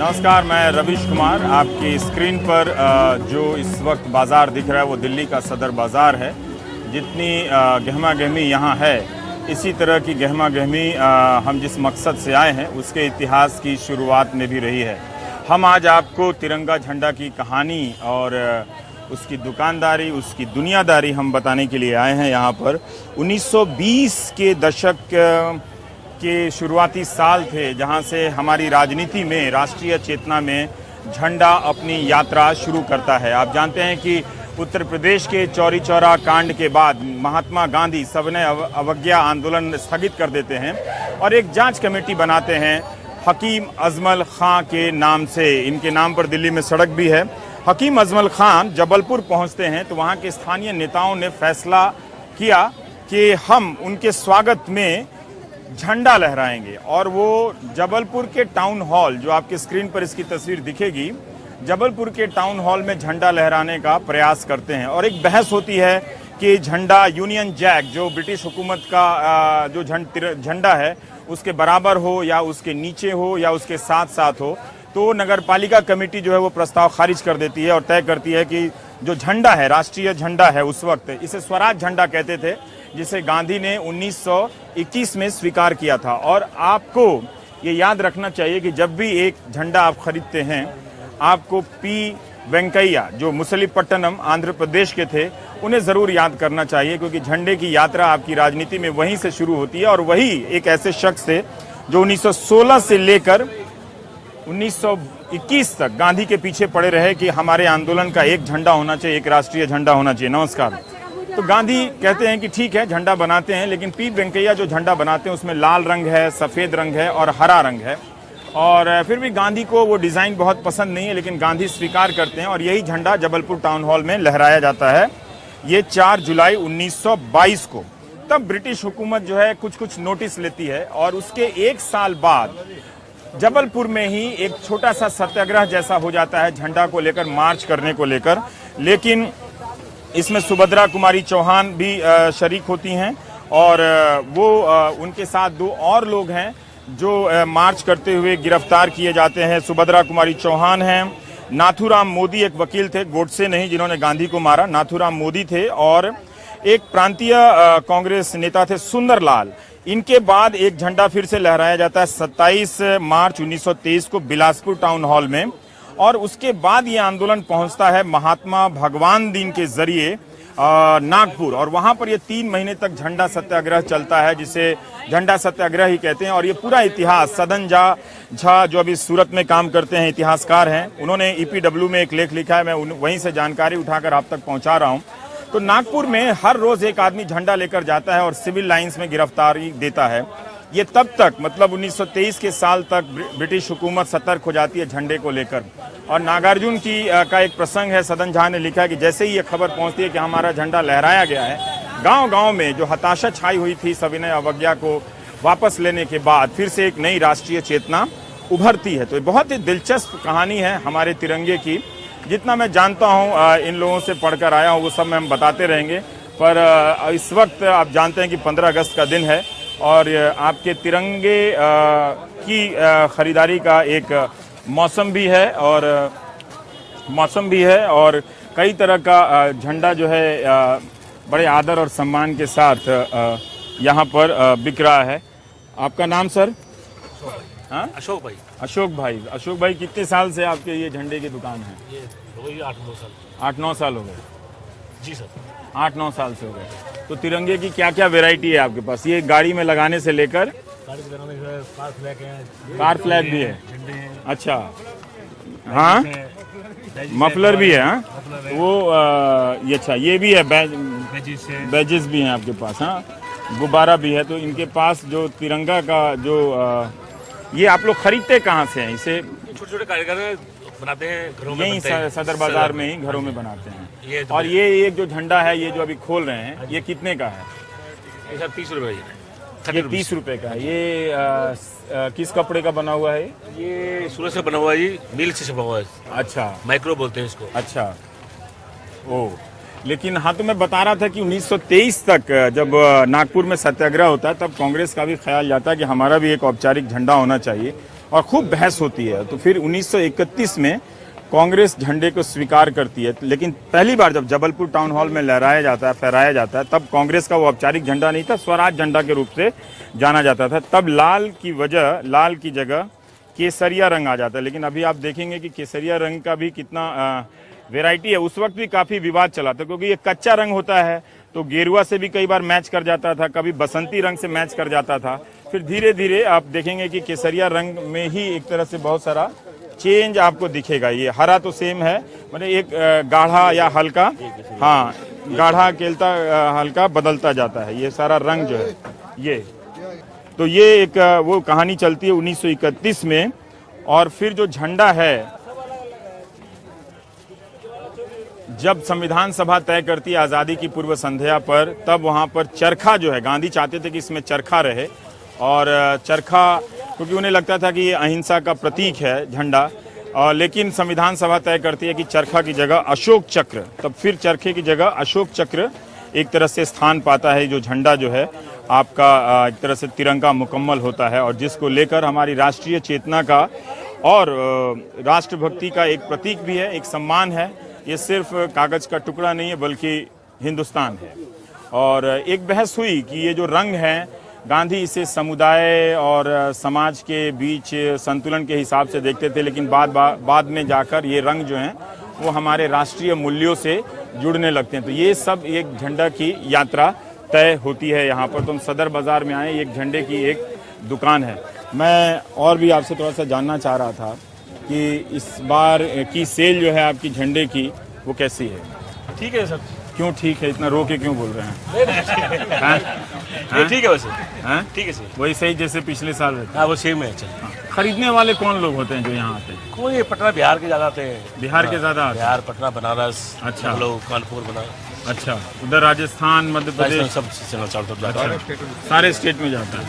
नमस्कार, मैं रवीश कुमार। आपकी स्क्रीन पर जो इस वक्त बाज़ार दिख रहा है वो दिल्ली का सदर बाज़ार है। जितनी गहमा गहमी यहाँ है, इसी तरह की गहमा गहमी हम जिस मकसद से आए हैं उसके इतिहास की शुरुआत में भी रही है। हम आज आपको तिरंगा झंडा की कहानी और उसकी दुकानदारी, उसकी दुनियादारी हम बताने के लिए आए हैं यहाँ पर। 1920 के दशक के शुरुआती साल थे जहाँ से हमारी राजनीति में, राष्ट्रीय चेतना में झंडा अपनी यात्रा शुरू करता है। आप जानते हैं कि उत्तर प्रदेश के चौरी चौरा कांड के बाद महात्मा गांधी सविनय अवज्ञा आंदोलन स्थगित कर देते हैं और एक जांच कमेटी बनाते हैं हकीम अजमल खां के नाम से। इनके नाम पर दिल्ली में सड़क भी है। हकीम अजमल खां जबलपुर पहुंचते हैं तो वहां के स्थानीय नेताओं ने फैसला किया कि हम उनके स्वागत में झंडा लहराएंगे और वो जबलपुर के टाउन हॉल, जो आपके स्क्रीन पर इसकी तस्वीर दिखेगी, जबलपुर के टाउन हॉल में झंडा लहराने का प्रयास करते हैं। और एक बहस होती है कि झंडा यूनियन जैक, जो ब्रिटिश हुकूमत का जो झंडा है, उसके बराबर हो या उसके नीचे हो या उसके साथ साथ हो। तो नगरपालिका कमेटी जो है वो प्रस्ताव खारिज कर देती है और तय करती है कि जो झंडा है, राष्ट्रीय झंडा है, उस वक्त इसे स्वराज झंडा कहते थे, जिसे गांधी ने 1921 में स्वीकार किया था। और आपको ये याद रखना चाहिए कि जब भी एक झंडा आप खरीदते हैं, आपको पी वेंकैया, जो मुसलीपट्टनम आंध्र प्रदेश के थे, उन्हें ज़रूर याद करना चाहिए, क्योंकि झंडे की यात्रा आपकी राजनीति में वहीं से शुरू होती है। और वही एक ऐसे शख्स थे जो 1916 से लेकर 1921 तक गांधी के पीछे पड़े रहे कि हमारे आंदोलन का एक झंडा होना चाहिए, एक राष्ट्रीय झंडा होना चाहिए। नमस्कार। तो गांधी कहते हैं कि ठीक है, झंडा बनाते हैं, लेकिन पी वेंकैया जो झंडा बनाते हैं उसमें लाल रंग है, सफ़ेद रंग है और हरा रंग है। और फिर भी गांधी को वो डिज़ाइन बहुत पसंद नहीं है, लेकिन गांधी स्वीकार करते हैं और यही झंडा जबलपुर टाउन हॉल में लहराया जाता है। ये 4 जुलाई 1922 को। तब ब्रिटिश हुकूमत जो है कुछ नोटिस लेती है और उसके एक साल बाद जबलपुर में ही एक छोटा सा सत्याग्रह जैसा हो जाता है झंडा को लेकर, मार्च करने को लेकर। लेकिन इसमें सुभद्रा कुमारी चौहान भी शरीक होती हैं और वो उनके साथ 2 और लोग हैं जो मार्च करते हुए गिरफ्तार किए जाते हैं। सुभद्रा कुमारी चौहान हैं, नाथूराम मोदी एक वकील थे, गोडसे नहीं जिन्होंने गांधी को मारा, नाथूराम मोदी थे, और एक प्रांतीय कांग्रेस नेता थे सुंदरलाल। इनके बाद एक झंडा फिर से लहराया जाता है 27 मार्च 1923 को बिलासपुर टाउन हॉल में। और उसके बाद ये आंदोलन पहुंचता है महात्मा भगवान दीन के जरिए नागपुर, और वहां पर ये 3 महीने तक झंडा सत्याग्रह चलता है, जिसे झंडा सत्याग्रह ही कहते हैं। और ये पूरा इतिहास सदन झा जो अभी सूरत में काम करते हैं, इतिहासकार हैं, उन्होंने EPW में एक लेख लिखा है, मैं वहीं से जानकारी उठाकर आप तक पहुंचा रहा हूं। तो नागपुर में हर रोज एक आदमी झंडा लेकर जाता है और सिविल लाइंस में गिरफ्तारी देता है। ये तब तक, मतलब 1923 के साल तक ब्रिटिश हुकूमत सतर्क हो जाती है झंडे को लेकर। और नागार्जुन का एक प्रसंग है, सदन झा ने लिखा है कि जैसे ही ये खबर पहुंचती है कि हमारा झंडा लहराया गया है, गांव-गांव में जो हताशा छाई हुई थी सविनय अवज्ञा को वापस लेने के बाद, फिर से एक नई राष्ट्रीय चेतना उभरती है। तो ये बहुत ही दिलचस्प कहानी है हमारे तिरंगे की। जितना मैं जानता हूँ, इन लोगों से पढ़कर आया हूँ, वो सब हम बताते रहेंगे। पर इस वक्त आप जानते हैं कि 15 अगस्त का दिन है और आपके तिरंगे की खरीदारी का एक मौसम भी है और कई तरह का झंडा जो है बड़े आदर और सम्मान के साथ यहाँ पर बिक रहा है। आपका नाम सर? हाँ, अशोक भाई। अशोक भाई, कितने साल से आपके ये झंडे की दुकान है? ये हो गई 8-9 साल। 8-9 साल हो गए? जी सर, 8-9 साल से हो गए। तो तिरंगे की क्या क्या वेराइटी है आपके पास? ये गाड़ी में लगाने से लेकर कार फ्लैग है, कार फ्लैग भी है, झंडे हैं। अच्छा, हाँ, मफलर भी है, हाँ, वो ये अच्छा, ये भी है, बैजेस भी हैं आपके पास, हाँ, गुब्बारा भी है। तो इनके पास जो तिरंगा का जो ये आप लोग खरीदते कहाँ से हैं? इसे छोटे-छोटे कारीगर बनाते हैं, घरों में यहीं सदर बाजार में ही घरों में बनाते हैं। ये और ये एक जो झंडा है, ये जो अभी खोल रहे हैं, ये कितने का है? ये सर 30 रुपए ये 30 रुपए का है। ये किस कपड़े का बना हुआ है? ये सूरत से बना हुआ है जी, मिल से छपा हुआ है। अच्छा, माइक्रो बोलते हैं इसको। अच्छा, ओ, लेकिन हाँ, तो मैं बता रहा था कि 1923 तक जब नागपुर में सत्याग्रह होता है, तब कांग्रेस का भी ख्याल जाता है कि हमारा भी एक औपचारिक झंडा होना चाहिए। और खूब बहस होती है। तो फिर 1931 में कांग्रेस झंडे को स्वीकार करती है, लेकिन पहली बार जब जबलपुर टाउन हॉल में लहराया जाता है, फहराया जाता है, तब कांग्रेस का वो औपचारिक झंडा नहीं था, स्वराज झंडा के रूप से जाना जाता था। तब लाल की जगह केसरिया रंग आ जाता है। लेकिन अभी आप देखेंगे कि केसरिया रंग का भी कितना वैरायटी है। उस वक्त भी काफी विवाद चला था, क्योंकि ये कच्चा रंग होता है, तो गेरुआ से भी कई बार मैच कर जाता था, कभी बसंती रंग से मैच कर जाता था। फिर धीरे धीरे आप देखेंगे कि केसरिया रंग में ही एक तरह से बहुत सारा चेंज आपको दिखेगा। ये हरा तो सेम है, मतलब एक गाढ़ा या हल्का, हाँ गाढ़ा केलता हल्का बदलता जाता है ये सारा रंग जो है। ये तो ये एक वो कहानी चलती है 1931 में। और फिर जो झंडा है, जब संविधान सभा तय करती है आज़ादी की पूर्व संध्या पर, तब वहाँ पर चरखा जो है, गांधी चाहते थे कि इसमें चरखा रहे, और चरखा क्योंकि उन्हें लगता था कि ये अहिंसा का प्रतीक है झंडा, और लेकिन संविधान सभा तय करती है कि चरखा की जगह अशोक चक्र, तब फिर चरखे की जगह अशोक चक्र एक तरह से स्थान पाता है। जो झंडा जो है आपका एक तरह से तिरंगा मुकम्मल होता है, और जिसको लेकर हमारी राष्ट्रीय चेतना का और राष्ट्रभक्ति का एक प्रतीक भी है, एक सम्मान है। ये सिर्फ कागज का टुकड़ा नहीं है, बल्कि हिंदुस्तान है। और एक बहस हुई कि ये जो रंग है, गांधी इसे समुदाय और समाज के बीच संतुलन के हिसाब से देखते थे, लेकिन बाद में जाकर ये रंग जो हैं वो हमारे राष्ट्रीय मूल्यों से जुड़ने लगते हैं। तो ये सब एक झंडा की यात्रा तय होती है यहाँ पर। तो हम सदर बाजार में आए, एक झंडे की एक दुकान है। मैं और भी आपसे थोड़ा सा जानना चाह रहा था कि इस बार की सेल जो है आपकी झंडे की, वो कैसी है? ठीक है सर। क्यों ठीक है, इतना रो के क्यों बोल रहे हैं? ठीक है वैसे, हैं? ठीक है सर, वही सही जैसे पिछले साल रहता। हाँ वो सेम है। चल खरीदने वाले कौन लोग होते हैं जो यहाँ आते हैं? कोई पटना बिहार के ज़्यादा आते हैं। बिहार के ज़्यादा आते हैं? बिहार, पटना, बनारस, अच्छा। लोग कानपुर, बनारस। अच्छा, उधर राजस्थान, मध्य प्रदेश, सब जाता है। सारे स्टेट में जाता है।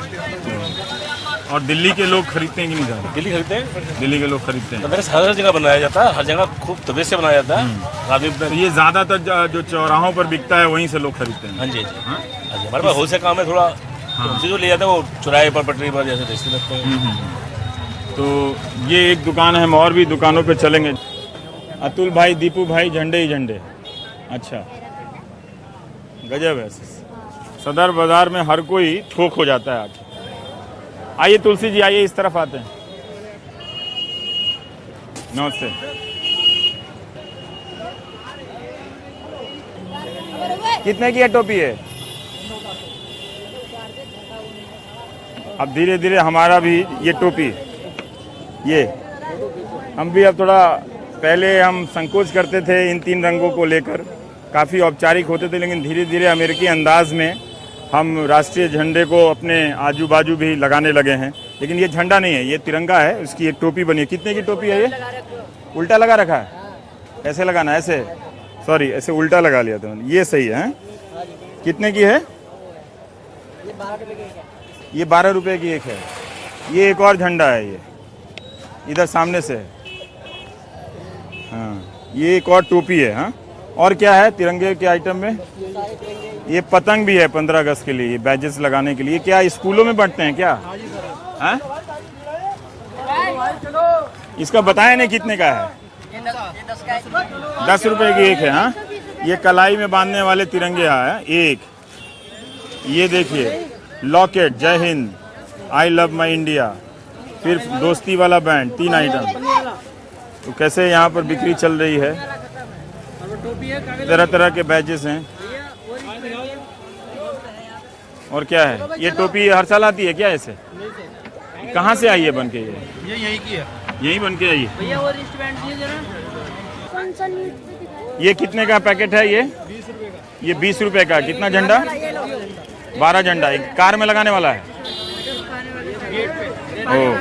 और दिल्ली के लोग खरीदते हैं कि नहीं ज़्यादा? दिल्ली खरीदते हैं, दिल्ली के लोग खरीदते हैं। तो मेरे हर जगह बनाया जाता है, हर जगह खूब तबीयत से बनाया जाता है। आदमी तो ये ज़्यादातर जो चौराहों पर बिकता है वहीं से लोग खरीदते हैं। हाँ जी, हाँ जी, हमारे पास होलसेल काम है थोड़ा। हमसे जो ले जाते हैं वो चौराहे पर, पटरी पर जैसे बेचते लगते हैं। तो ये एक दुकान है, हम और भी दुकानों पे चलेंगे। अतुल भाई, दीपू भाई, झंडे ही झंडे। अच्छा, गजब है। सदर बाजार में हर कोई थोक हो जाता है आके। आइए तुलसी जी, आइए इस तरफ आते हैं। नमस्ते। कितने की है टोपी है? अब धीरे धीरे हमारा भी ये टोपी, ये हम भी अब थोड़ा, पहले हम संकोच करते थे इन तीन रंगों को लेकर, काफ़ी औपचारिक होते थे, लेकिन धीरे धीरे अमेरिकी अंदाज में हम राष्ट्रीय झंडे को अपने आजू बाजू भी लगाने लगे हैं। लेकिन ये झंडा नहीं है, ये तिरंगा है, उसकी एक टोपी बनी है। कितने की टोपी है ये? उल्टा लगा रखा है? ऐसे लगाना, ऐसे, सॉरी ऐसे उल्टा लगा लिया था। ये सही है? कितने की है? ये 12 रुपये की एक है। ये एक और झंडा है, ये इधर सामने से है। हाँ, ये एक और टोपी है। हाँ, और क्या है तिरंगे के आइटम में? ये पतंग भी है 15 अगस्त के लिए, बैजेस लगाने के लिए। क्या स्कूलों में बांटते हैं क्या? हाँ? इसका बताया नहीं कितने का है? 10 रुपए की एक है। हाँ, ये कलाई में बांधने वाले तिरंगे हैं एक। ये देखिए, लॉकेट, जय Hind, I love my India, फिर दोस्ती वाला बैंड, 3 आइटम। तो कैसे यहाँ पर बिक्री चल रही है, तरह तरह के बैजेस हैं। और क्या है? ये टोपी हर साल आती है क्या ऐसे? कहाँ से आई है बन के? ये यहीं की है, यहीं बन के आई है। ये कितने का पैकेट है ये? ये 20 रुपए का। कितना झंडा? 12 झंडा। एक कार में लगाने वाला है। ओ,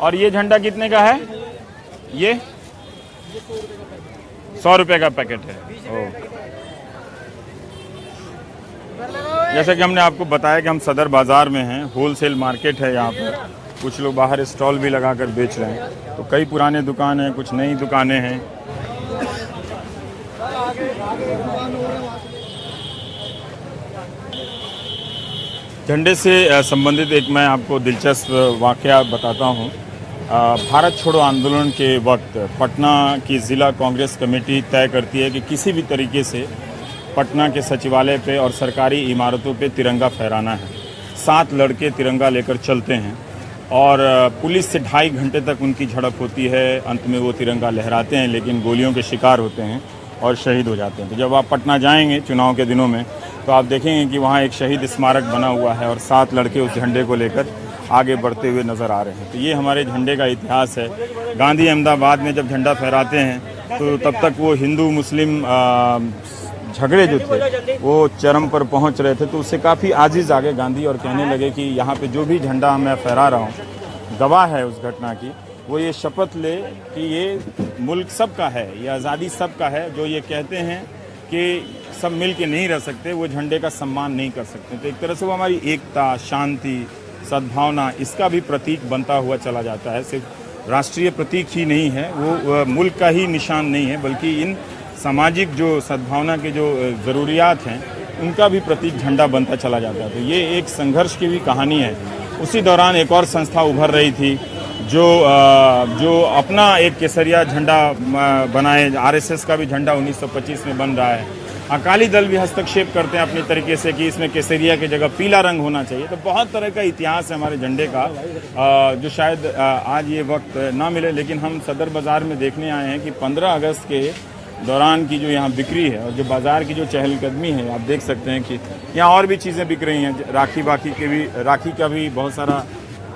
और ये झंडा कितने का है? ये 100 रुपए का पैकेट है। ओ, जैसे कि हमने आपको बताया कि हम सदर बाज़ार में हैं, होलसेल मार्केट है यहाँ पर। कुछ लोग बाहर स्टॉल भी लगाकर बेच रहे हैं। तो कई पुराने दुकान हैं, कुछ नई दुकानें हैं। झंडे से संबंधित एक मैं आपको दिलचस्प वाकया बताता हूँ भारत छोड़ो आंदोलन के वक्त पटना की ज़िला कांग्रेस कमेटी तय करती है कि किसी भी तरीके से पटना के सचिवालय पे और सरकारी इमारतों पे तिरंगा फहराना है। 7 लड़के तिरंगा लेकर चलते हैं और पुलिस से 2.5 घंटे तक उनकी झड़प होती है। अंत में वो तिरंगा लहराते हैं लेकिन गोलियों के शिकार होते हैं और शहीद हो जाते हैं। तो जब आप पटना जाएंगे चुनाव के दिनों में तो आप देखेंगे कि वहाँ एक शहीद स्मारक बना हुआ है और 7 लड़के उस झंडे को लेकर आगे बढ़ते हुए नज़र आ रहे हैं। तो ये हमारे झंडे का इतिहास है। गांधी अहमदाबाद में जब झंडा फहराते हैं तो तब तक वो हिंदू मुस्लिम झगड़े जो थे वो चरम पर पहुंच रहे थे, तो उससे काफ़ी आजिज़ आगे गांधी और कहने लगे कि यहाँ पे जो भी झंडा मैं फहरा रहा हूँ गवाह है उस घटना की, वो ये शपथ ले कि ये मुल्क सबका है, ये आज़ादी सबका है। जो ये कहते हैं कि सब मिल के नहीं रह सकते, वो झंडे का सम्मान नहीं कर सकते। तो एक तरह से वो हमारी एकता, शांति, सद्भावना, इसका भी प्रतीक बनता हुआ चला जाता है। सिर्फ राष्ट्रीय प्रतीक ही नहीं है, वो मुल्क का ही निशान नहीं है, बल्कि इन सामाजिक जो सद्भावना के जो ज़रूरियात हैं उनका भी प्रतीक झंडा बनता चला जाता है। तो ये एक संघर्ष की भी कहानी है। उसी दौरान एक और संस्था उभर रही थी जो अपना एक केसरिया झंडा बनाए। आरएसएस का भी झंडा 1925 में बन रहा है। अकाली दल भी हस्तक्षेप करते हैं अपनी तरीके से कि इसमें केसरिया की जगह पीला रंग होना चाहिए। तो बहुत तरह का इतिहास है हमारे झंडे का, जो शायद आज ये वक्त ना मिले, लेकिन हम सदर बाज़ार में देखने आए हैं कि 15 अगस्त के दौरान की जो यहाँ बिक्री है और जो बाज़ार की जो चहलकदमी है, आप देख सकते हैं कि यहाँ और भी चीज़ें बिक रही हैं। राखी का भी बहुत सारा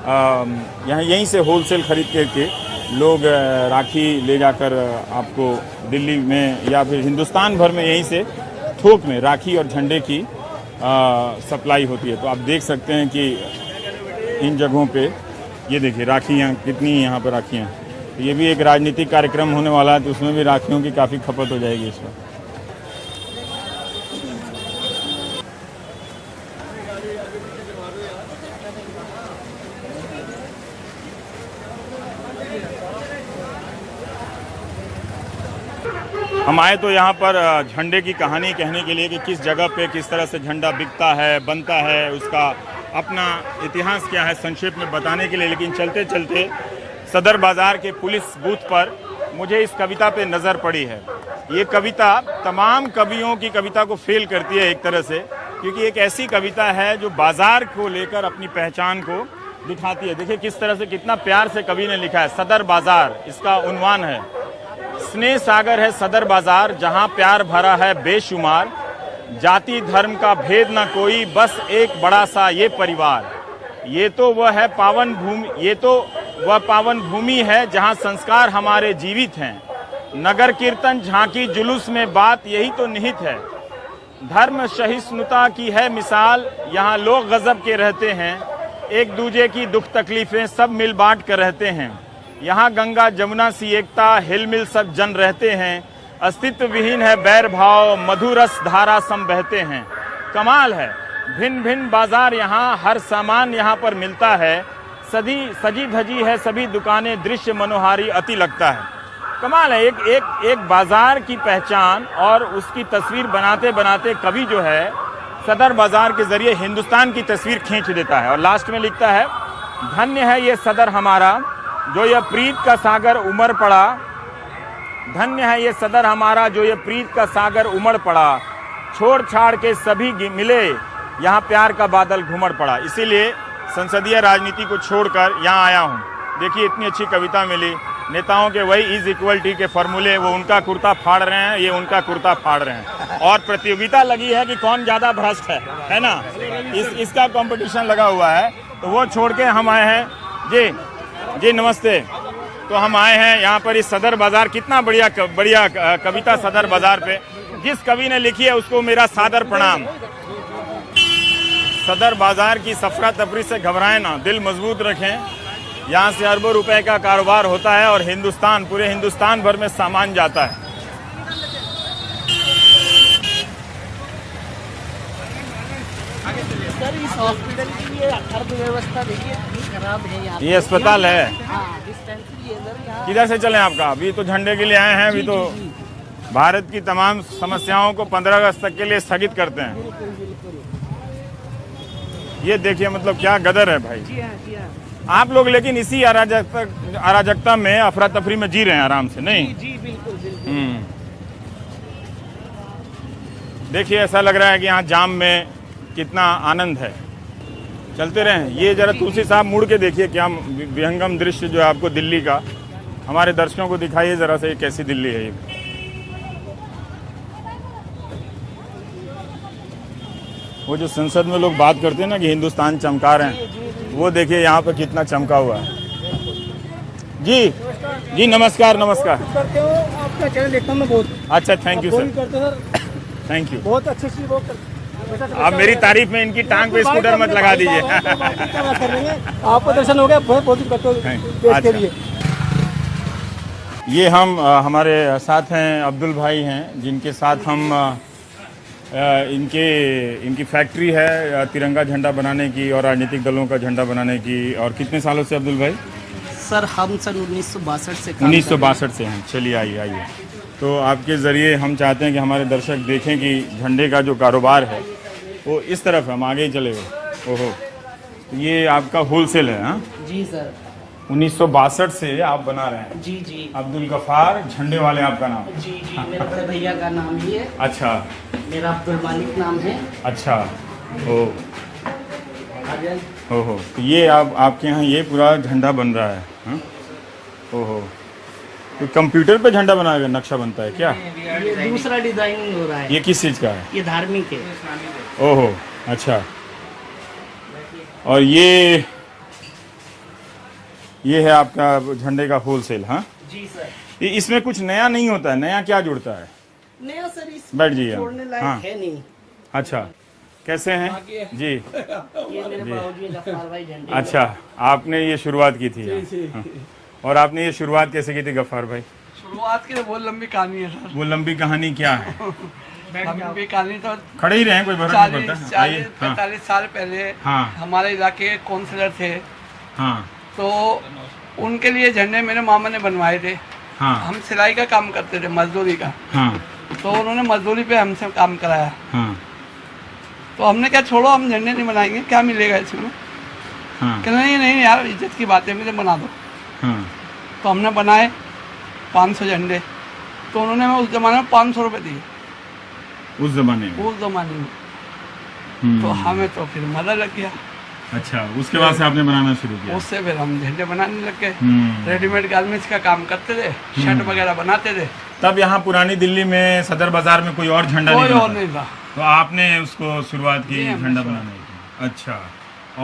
यहाँ यहीं से होलसेल खरीद करके लोग राखी ले जाकर आपको दिल्ली में या फिर हिंदुस्तान भर में यहीं से थोक में राखी और झंडे की सप्लाई होती है। तो आप देख सकते हैं कि इन जगहों पे ये देखिए राखियाँ कितनी यहाँ पर राखियाँ। तो ये भी एक राजनीतिक कार्यक्रम होने वाला है, तो उसमें भी राखियों की काफ़ी खपत हो जाएगी इस वक्त। हम आए तो यहाँ पर झंडे की कहानी कहने के लिए कि किस जगह पे किस तरह से झंडा बिकता है, बनता है, उसका अपना इतिहास क्या है संक्षेप में बताने के लिए। लेकिन चलते चलते सदर बाज़ार के पुलिस बूथ पर मुझे इस कविता पे नज़र पड़ी है। ये कविता तमाम कवियों की कविता को फेल करती है एक तरह से, क्योंकि एक ऐसी कविता है जो बाज़ार को लेकर अपनी पहचान को दिखाती है। देखिए किस तरह से, कितना प्यार से कवि ने लिखा है। सदर बाज़ार इसका उन्वान है। स्नेह सागर है सदर बाज़ार, जहाँ प्यार भरा है बेशुमार। जाति धर्म का भेद न कोई, बस एक बड़ा सा ये परिवार। ये तो वह पावन भूमि है जहाँ संस्कार हमारे जीवित हैं। नगर कीर्तन झांकी जुलूस में बात यही तो निहित है। धर्म सहिष्णुता की है मिसाल, यहाँ लोग गजब के रहते हैं। एक दूजे की दुख तकलीफें सब मिल बांट कर रहते हैं। यहाँ गंगा जमुना सी एकता, हिलमिल सब जन रहते हैं। अस्तित्व विहीन है बैर भाव, मधुरस धारा सम बहते हैं। कमाल है भिन्न भिन्न बाजार, यहाँ हर सामान यहाँ पर मिलता है। सजी धजी है सभी दुकानें, दृश्य मनोहारी अति लगता है। कमाल है, एक बाजार की पहचान और उसकी तस्वीर बनाते बनाते कवि जो है सदर बाजार के जरिए हिंदुस्तान की तस्वीर खींच देता है। और लास्ट में लिखता है, धन्य है ये सदर हमारा जो ये प्रीत का सागर उमड़ पड़ा। धन्य है ये सदर हमारा जो ये प्रीत का सागर उमड़ पड़ा। छोड़ छाड़ के सभी मिले, यहाँ प्यार का बादल घुमड़ पड़ा। इसीलिए संसदीय राजनीति को छोड़कर यहाँ आया हूँ। देखिए इतनी अच्छी कविता मिली। नेताओं के वही इज इक्वल टी के फॉर्मूले, वो उनका कुर्ता फाड़ रहे हैं, ये उनका कुर्ता फाड़ रहे हैं। और प्रतियोगिता लगी है कि कौन ज़्यादा भ्रष्ट है ना, इसका कंपटीशन लगा हुआ है। तो वो छोड़ के हम आए हैं। जी नमस्ते। तो हम आए हैं यहाँ पर इस सदर बाज़ार, कितना बढ़िया कविता सदर बाज़ार पे। जिस कवि ने लिखी है उसको मेरा सादर प्रणाम। सदर बाज़ार की सफरा तफरी से घबराएं ना, दिल मजबूत रखें। यहाँ से अरबों रुपए का कारोबार होता है और पूरे हिंदुस्तान भर में सामान जाता है। सर इस हॉस्पिटल की ये अर्थव्यवस्था देखिए कितनी खराब है। यहाँ ये अस्पताल है। डिस्पेंसरी है सर यहाँ। किधर से चलें आपका? अभी तो झंडे के लिए आए हैं, अभी तो भारत की तमाम समस्याओं को 15 अगस्त तक के लिए स्थगित करते हैं। बिल्कुल बिल्कुल। ये देखिए मतलब क्या गदर है भाई। जी हाँ जी हाँ। आप लोग लेकिन इसी अराजकता में, अफरा तफरी में जी रहे हैं आराम से, नहीं? जी बिल्कुल बिल्कुल। देखिए ऐसा लग रहा है कि यहाँ जाम में कितना आनंद है। चलते रहें। ये जरा तुलसी साहब मुड़ के देखिए क्या विहंगम दृश्य जो है आपको दिल्ली का, हमारे दर्शकों को दिखाइए जरा से कैसी दिल्ली है ये। वो जो संसद में लोग बात करते हैं ना कि हिंदुस्तान चमका रहे हैं, वो देखिए यहाँ पर कितना चमका हुआ है। जी जी नमस्कार नमस्कार। करते हो आपका चैनल देखता हूँ मैं बहुत। अच्छा थैंक यू सर, करते हो सर, थैंक यू। बहुत अच्छी सी वो आप मेरी तारीफ में इनकी टांग पे स्कूटर मत लगा दीजिए। आपको दर्शन हो गया, बहुत कुछ करते हो देश के लिए। ये हम हमारे साथ हैं अब्दुल भाई हैं, जिनके साथ हम इनकी फैक्ट्री है तिरंगा झंडा बनाने की और राजनीतिक दलों का झंडा बनाने की। और कितने सालों से अब्दुल भाई? सर हम सन 1962 से 1962 से हैं। चलिए आइए आइए। तो आपके ज़रिए हम चाहते हैं कि हमारे दर्शक देखें कि झंडे का जो कारोबार है वो इस तरफ है, हम आगे ही चले गए। ओहो, ये आपका होलसेल है? हाँ जी सर। 1962 से आप बना रहे हैं? जी जी। अब्दुल गफ्फार झंडे वाले आपका नाम? जी जी, मेरे बड़े भैया का नाम ही है। अच्छा। मेरा अब्दुल मालिक नाम है। अच्छा। ओ ओहो, तो ये आपके यहाँ ये पूरा झंडा बन रहा है? हाँ? ओहो, तो कंप्यूटर पे झंडा बनाया गया, नक्शा बनता है क्या? ये दूसरा डिजाइनिंग हो रहा है। ये किस चीज़ का है? ये धार्मिक है। ओहो अच्छा। और ये है आपका झंडे का होलसेल? हाँ जी सर। ये इसमें कुछ नया नहीं होता है? नया क्या जुड़ता है? नया सर इस बैठ जाइए। छोड़ने लायक हाँ है नहीं। अच्छा, कैसे हैं जी? ये मेरे बाबूजी गफ्फार भाई झंडे। अच्छा, आपने ये शुरुआत की थी? हाँ। और आपने ये शुरुआत कैसे की थी गफ्फार भाई? शुरुआत की तो बहुत लंबी कहानी है सर। वो लंबी कहानी क्या है? लंबी कहानी तो खड़े ही रहे, कोई फर्क नहीं पड़ता। आइए। 40-45 साल पहले हाँ हमारे इलाके के काउंसलर थे, हाँ तो उनके लिए झंडे मेरे मामा ने बनवाए थे। हाँ हम सिलाई का काम करते थे, मजदूरी का, हाँ तो उन्होंने मजदूरी पे हमसे काम कराया। हाँ तो हमने क्या, छोड़ो हम झंडे नहीं बनाएंगे, क्या मिलेगा इसमें? हाँ कहना नहीं नहीं यार, इज्जत की बात है, मुझे बना दो। हाँ। तो हमने बनाए 500 झंडे। तो उन्होंने हमें उस जमाने में 500 रुपये दिए, उस जमाने में? उस जमाने में। हम्म। तो हमें तो फिर मजा लग गया। अच्छा, उसके बाद से आपने बनाना शुरू किया? उससे फिर हम झंडे बनाने लग गए। हम्म। रेडीमेड गारमेंट्स का काम करते थे, शर्ट वगैरह बनाते थे। तब यहाँ पुरानी दिल्ली में सदर बाजार में कोई और झंडा कोई नहीं और बनता? नहीं था। तो आपने उसको शुरुआत की जी, हमने झंडा शुरुआत बनाने की? अच्छा।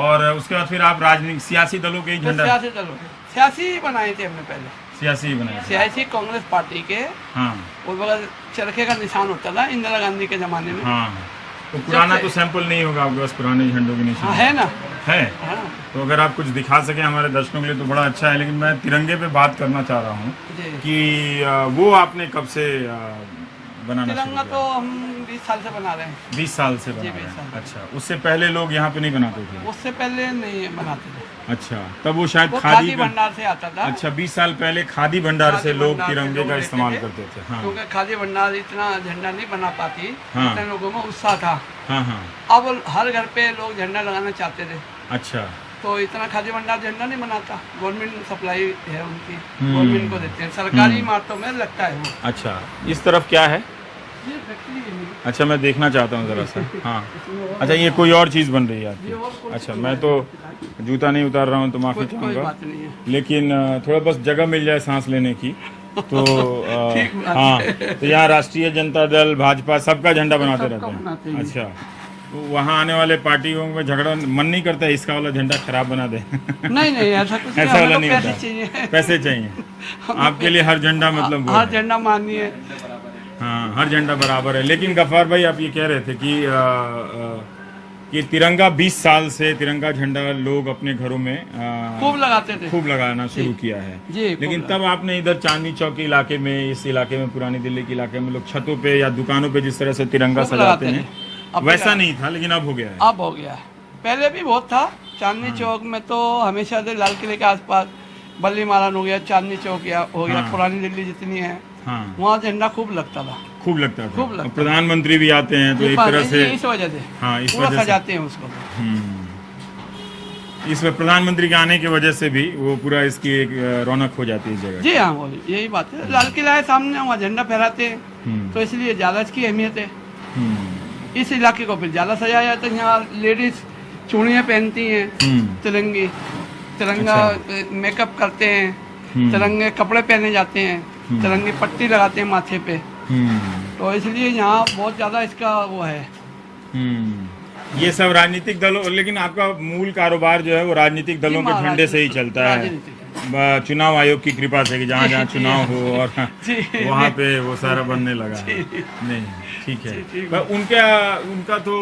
और उसके बाद फिर आप राजनीतिक सियासी दलों के ही तो झंडा? सियासी दलों के, सियासी ही बनाए थे हमने पहले। सियासी ही बनाए थे? सियासी कांग्रेस पार्टी के, हाँ उस वक्त चरखे का निशान होता था इंदिरा गांधी के जमाने में। हाँ। तो पुराना से- तो सैंपल नहीं होगा आपके पास पुराने झंडों के हाँ निशान? है ना। है। हाँ तो अगर आप कुछ दिखा सके हमारे दर्शकों के लिए तो बड़ा अच्छा है। लेकिन मैं तिरंगे पे बात करना चाह रहा हूँ जी। कि वो आपने कब से बनाना शुरू तिरंगा किया? तो हम 20 साल से बना रहे हैं। 20 साल से बना जी, रहे 20 हैं। साल। अच्छा, उससे पहले लोग यहाँ पे नहीं बनाते थे? उससे पहले नहीं बनाते थे, अच्छा, तब वो शायद वो खादी खादी का- भंडार से आता था। अच्छा, 20 साल पहले खादी भंडार से खादी लोग भंडार से तिरंगे लोग का लेते इस्तेमाल थे। करते थे। हाँ क्योंकि खादी भंडार इतना झंडा नहीं बना पाती, हाँ। इतने लोगों में उत्साह था। हाँ हाँ। अब हर घर पे लोग झंडा लगाना चाहते थे, अच्छा। तो इतना खादी भंडार झंडा नहीं बनाता। गवर्नमेंट सप्लाई है उनकी, हम्म। गवर्नमेंट को देते हैं, सरकारी इमारतों में लगता है वो। अच्छा, इस तरफ क्या है? ये फैक्ट्री है मेरी। अच्छा, मैं देखना चाहता हूँ ज़रा सा। हाँ। अच्छा, ये कोई और चीज़ बन रही है आपकी? अच्छा, मैं तो जूता नहीं उतार रहा हूँ तो माफ़ी कोई चाहूँगा, बात नहीं है। लेकिन थोड़ा बस जगह मिल जाए सांस लेने की तो ठीक बात हाँ। तो यहाँ राष्ट्रीय जनता दल, भाजपा सबका झंडा बनाते सबका रहते बनाते हैं? हैं। अच्छा, तो वहाँ आने वाले पार्टियों में झगड़ा मन नहीं करता है इसका वाला झंडा खराब बना दे? नहीं नहीं, ऐसा कुछ नहीं, ऐसा वाला हमें नहीं तो होता? पैसे चाहिए। पैसे चाहिए आपके लिए? हर झंडा मतलब वो हर है? झंडा माननीय है। हाँ, हर झंडा बराबर है। लेकिन गफ्फार भाई आप ये कह रहे थे कि तिरंगा 20 साल से तिरंगा झंडा लोग अपने घरों में खूब लगाते थे। खूब लगाना शुरू किया है। जी, खूब लेकिन तब आपने इधर चांदनी चौक के इलाके में, इस इलाके में, पुरानी दिल्ली के इलाके में लोग छतों पे या दुकानों पे जिस तरह से तिरंगा खूब सजाते लगाते हैं, थे। अब वैसा लगा- नहीं था, लेकिन अब हो गया है। अब हो गया है। पहले भी बहुत था। चांदनी चौक में तो हमेशा से लाल किले के आसपास बल्ली मारन हो गया, चांदनी चौक हो गया, हाँ। पुरानी दिल्ली जितनी है हाँ, वहाँ झंडा खूब लगता था। खूब लगता था। खूब लगता और प्रधानमंत्री भी आते हैं तो एक तरह से इस वजह से हाँ, इस पूरा वजह से सजाते हैं उसको। हम्म। इसमें प्रधानमंत्री के आने की वजह से भी वो पूरा इसकी एक रौनक हो जाती है इस जगह। जी हाँ, वो यही बात है। लाल किला है सामने, वहाँ झंडा फहराते हैं, तो इसलिए ज़्यादा इसकी अहमियत है। इस इलाके को फिर ज़्यादा सजाया जाता है। यहाँ लेडीज चूड़ियाँ पहनती हैं तिरंगी, तिरंगा मेकअप करते हैं, तिरंगे कपड़े पहने जाते हैं, तिरंगी पट्टी लगाते हैं माथे पे, तो इसलिए यहाँ बहुत ज़्यादा इसका वो है। ये सब राजनीतिक दलों, लेकिन आपका मूल कारोबार जो है वो राजनीतिक दलों के झंडे से ही चलता है, चुनाव आयोग की कृपा से कि जहाँ जहाँ चुनाव हो और वहाँ पे वो सारा बनने लगा है। नहीं, ठीक है। पर उनका तो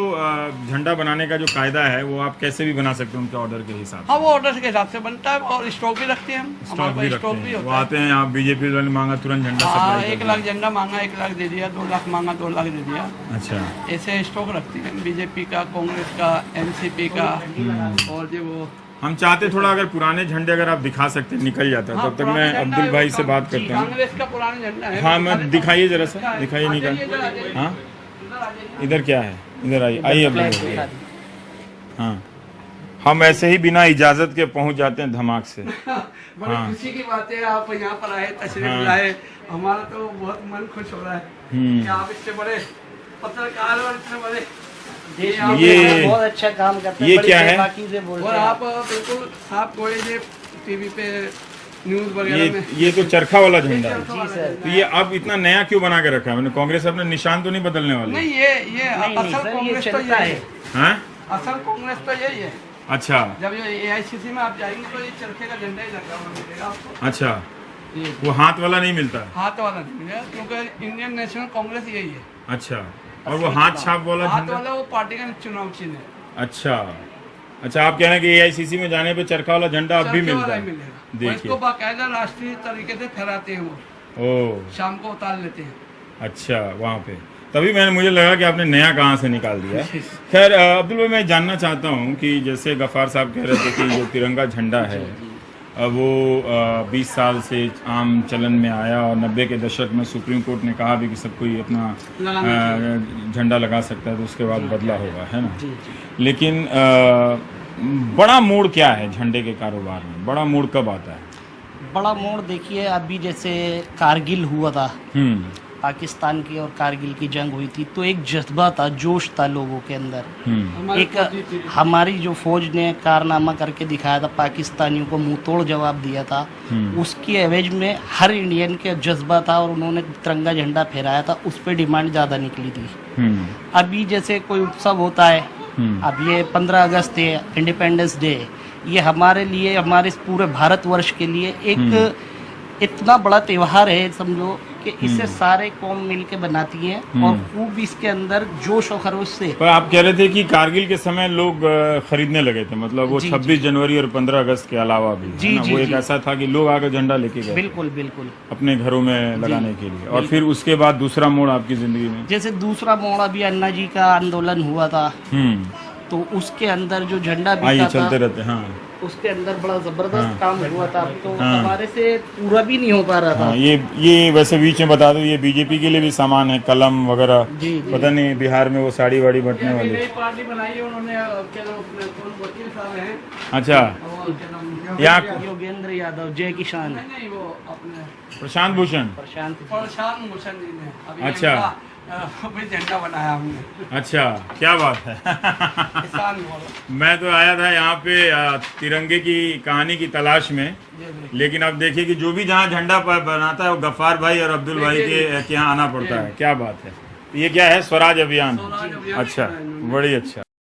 झंडा बनाने का जो कायदा है वो आप कैसे भी बना सकते हैं उनके ऑर्डर के हिसाब से। हाँ, वो ऑर्डर के हिसाब से बनता है और स्टॉक भी रखते हैं हम। स्टॉक भी रखते हैं, वो होता है। आते हैं, आप बीजेपी वाले मांगा तुरंत झंडा हाँ, सप्लाई 1 लाख झंडा मांगा 1 लाख दे दिया, 2 लाख मांगा 2 लाख दे दिया। अच्छा, ऐसे स्टॉक रखती है बीजेपी का, कांग्रेस का, एनसीपी का, और जो वो हम चाहते थोड़ा अगर पुराने झंडे अगर आप दिखा सकते निकल जाता है, तब तक मैं अब्दुल भाई से बात करता हूँ। कांग्रेस का पुराना झंडा है। हाँ, मैं दिखाइए जरा सा, दिखाइए निकल। हाँ, इधर क्या है, इधर आइए, आइए अब्दुल भाई। हाँ, हम ऐसे ही बिना इजाजत के पहुंच जाते हैं धमाक से। बड़ी खुशी की बात है आप यहाँ पर आए, तशरीफ लाए, हमारा तो बहुत मन खुश हो रहा है कि आप इतने बड़े पत्रकार और इतने बड़े ये बहुत अच्छा काम करते हैं। ये बड़ी क्या है? बेबाकी से बोलते और हैं। आप बिल्कुल साफ गोले टीवी पे न्यूज वगैरह में। ये तो चरखा वाला झंडा है। जी सर। तो ये अब इतना नया क्यों बना के रखा है? मैंने कांग्रेस अपने निशान तो नहीं बदलने वाली? नहीं, ये नहीं, असल सर, ये कांग्रेस तो चलता यही है। है। हाँ, असल कांग्रेस तो यही है। अच्छा जब ये AICC में आप जाएंगे तो ये चरखे का झंडा ही लगा हुआ मिलेगा आपको। अच्छा, वो हाथ वाला नहीं मिलता? हाथ वाला नहीं मिलेगा, क्योंकि इंडियन नेशनल कांग्रेस यही है। अच्छा, और वो हाथ छाप वाला हाथ झंडा? वाला वो पार्टी का चुनाव चिन्ह है। अच्छा अच्छा, आप कह रहे हैं कि AICC में जाने पे चरखा वाला झंडा अब भी चरखे मिलता वाला ही है? मिलेगा। और देखिए, इसको बाकायदा राष्ट्रीय तरीके से फहराते हैं वो, ओ शाम को उतार लेते हैं। अच्छा, वहाँ पे तभी मुझे लगा कि आपने नया कहाँ से निकाल दिया। खैर अब्दुल भाई, मैं जानना चाहता हूँ कि जैसे गफ्फार साहब कह रहे थे कि जो तिरंगा झंडा है वो 20 साल से आम चलन में आया और 90 के दशक में सुप्रीम कोर्ट ने कहा भी कि सब कोई अपना झंडा लगा सकता है, तो उसके बाद बदला होगा, है ना? लेकिन बड़ा मोड़ क्या है झंडे के कारोबार में? बड़ा मोड़ कब आता है? बड़ा मोड़ देखिए, अभी जैसे कारगिल हुआ था, पाकिस्तान की और कारगिल की जंग हुई थी, तो एक जज्बा था, जोश था लोगों के अंदर। एक हमारी जो फौज ने कारनामा करके दिखाया था, पाकिस्तानियों को मुंह तोड़ जवाब दिया था, उसकी एवज में हर इंडियन के जज्बा था और उन्होंने तिरंगा झंडा फहराया था, उस पर डिमांड ज़्यादा निकली थी। अभी जैसे कोई उत्सव होता है, अब ये 15 अगस्त है, इंडिपेंडेंस डे, ये हमारे लिए, हमारे पूरे भारतवर्ष के लिए एक इतना बड़ा त्यौहार है, समझो कि इसे सारे कौम मिलके बनाती हैं और खूब इसके अंदर जोश और खरोश से। पर आप कह रहे थे कि कारगिल के समय लोग खरीदने लगे थे, मतलब वो 26 जनवरी और 15 अगस्त के अलावा भी, है ना? वो एक ऐसा था कि लोग आकर झंडा लेके गए बिल्कुल बिल्कुल अपने घरों में लगाने के लिए। और फिर उसके बाद दूसरा मोड़ आपकी जिंदगी में? जैसे दूसरा मोड़ अभी अन्ना जी का आंदोलन हुआ था, तो उसके अंदर जो झंडा बिका चलते था, रहते, हाँ, उसके अंदर बड़ा जबरदस्त काम हुआ था। तो हमारे से पूरा भी नहीं हो पा रहा था। हाँ, ये वैसे बीच में बता दो, ये बीजेपी के लिए भी सामान है, कलम वगैरह। पता नहीं बिहार में वो साड़ी वाड़ी बंटने वाली। नई पार्टी बनाई है उन्होंने, वकील साहब हैं। अच्छा, यहाँ योगेंद्र यादव, जय किसान, नहीं, वो अपने प्रशांत भूषण प्रशांत भूषण जी ने अभी अच्छा। अभी झंडा बनाया हमने। अच्छा, क्या बात है। किसान बोलो। मैं तो आया था यहाँ पे तिरंगे की कहानी की तलाश में, लेकिन अब देखिए कि जो भी जहाँ झंडा बनाता है वो गफ्फार भाई और अब्दुल भाई के यहाँ आना पड़ता है। क्या बात है। ये क्या है? स्वराज अभियान। अच्छा, बड़ी अच्छा।